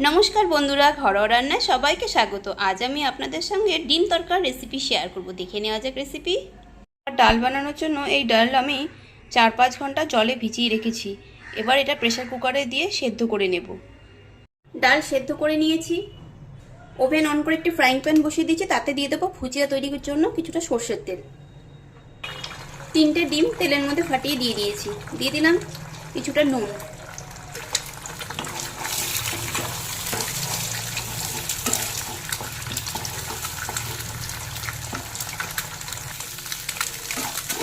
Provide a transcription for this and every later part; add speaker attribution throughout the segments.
Speaker 1: নমস্কার বন্ধুরা, ঘরোয়া রান্নায় সবাইকে স্বাগত। আজ আমি আপনাদের সঙ্গে ডিম তরকার রেসিপি শেয়ার করব। দেখে নেওয়া যাক রেসিপি। ডাল বানানোর জন্য এই ডাল আমি 4-5 ঘন্টা জলে ভিজিয়ে রেখেছি। এবার এটা প্রেসার কুকারে দিয়ে সেদ্ধ করে নেব। ডাল সেদ্ধ করে নিয়েছি। ওভেন অন করে একটি ফ্রাইং প্যান বসিয়ে দিয়েছি, তাতে দিয়ে দেবো ভুজিয়া তৈরির জন্য কিছুটা সর্ষের তেল। 3টে ডিম তেলের মধ্যে ফাটিয়ে দিয়ে দিয়েছি। দিয়ে দিলাম কিছুটা নুন।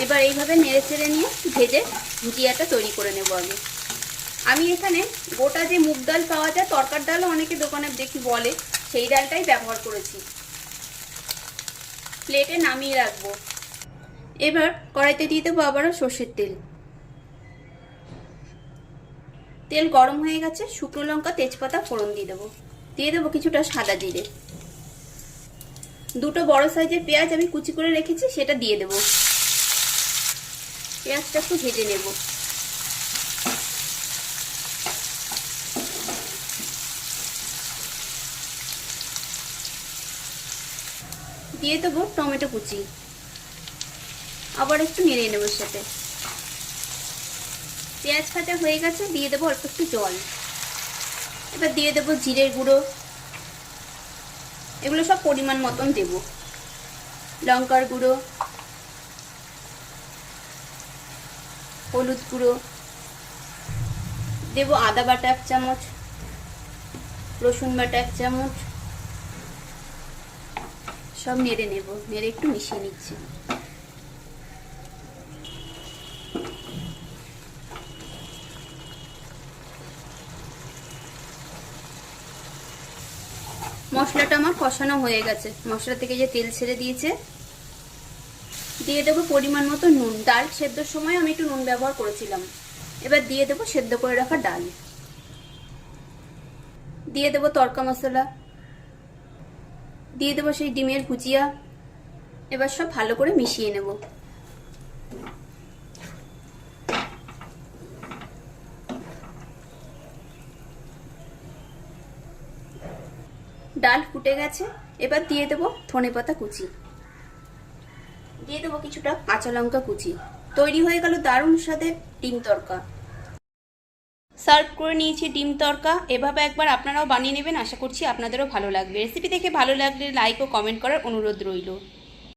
Speaker 1: এবার এইভাবে নেড়ে চেড়ে নিয়ে ভেজে ভুজিয়াটা তৈরি করে নেব। আমি এখানে গোটা যে মুগ ডাল পাওয়া যায়, তরকার ডালও অনেকে দোকানে দেখি বলে, সেই ডালটাই ব্যবহার করেছি। প্লেটে নামিয়ে রাখবো। এবার কড়াইতে দিয়ে দেবো আবারও সর্ষের তেল। তেল গরম হয়ে গেছে, শুকনো লঙ্কা তেজপাতা ফোড়ন দিয়ে দেবো। দিয়ে দেবো কিছুটা সাদা জিরে। 2টো বড় সাইজের পেঁয়াজ আমি কুচি করে রেখেছি, সেটা দিয়ে দেবো। পেঁয়াজটা একটু ভেজে নেব। দিয়ে দেবো টমেটো কুচি। আবার একটু নেড়ে নেব সাথে। পেঁয়াজ ভাজা হয়ে গেছে, দিয়ে দেবো অল্প একটু জল। এবার দিয়ে দেবো জিরের গুঁড়ো। এগুলো সব পরিমাণ মতন দেব। লঙ্কার গুঁড়ো, হলুদ গুঁড়ো, দেবো আদা বাটা 1 চামচ, রসুন বাটা 1 চামচ। সব নেড়ে নেব। নেড়ে একটু মিশিয়ে নিচ্ছি। মশলাটা আমার কষানো হয়ে গেছে। মশলা থেকে যে তেল ছেড়ে দিয়েছে, দিয়ে দেবো পরিমাণ মতো নুন। ডাল সেদ্ধর সময় আমি একটু নুন ব্যবহার করেছিলাম। এবার দিয়ে দেবো সেদ্ধ করে রাখা ডাল। দিয়ে দেবো তড়কা মশলা। দিয়ে দেবো সেই ডিমের ভুজিয়া। এবার সব ভালো করে মিশিয়ে নেব। ডাল ফুটে গেছে। এবার দিয়ে দেবো ধনেপাতা কুচি। দিয়ে দেবো কিছুটা কাঁচা লঙ্কা কুচি। তৈরি হয়ে গেল দারুণ স্বাদের ডিম তড়কা। সার্ভ করে নিয়েছি ডিম তড়কা। এভাবে একবার আপনারাও বানিয়ে নেবেন, আশা করছি আপনাদেরও ভালো লাগবে। রেসিপি দেখে ভালো লাগলে লাইক ও কমেন্ট করার অনুরোধ রইল।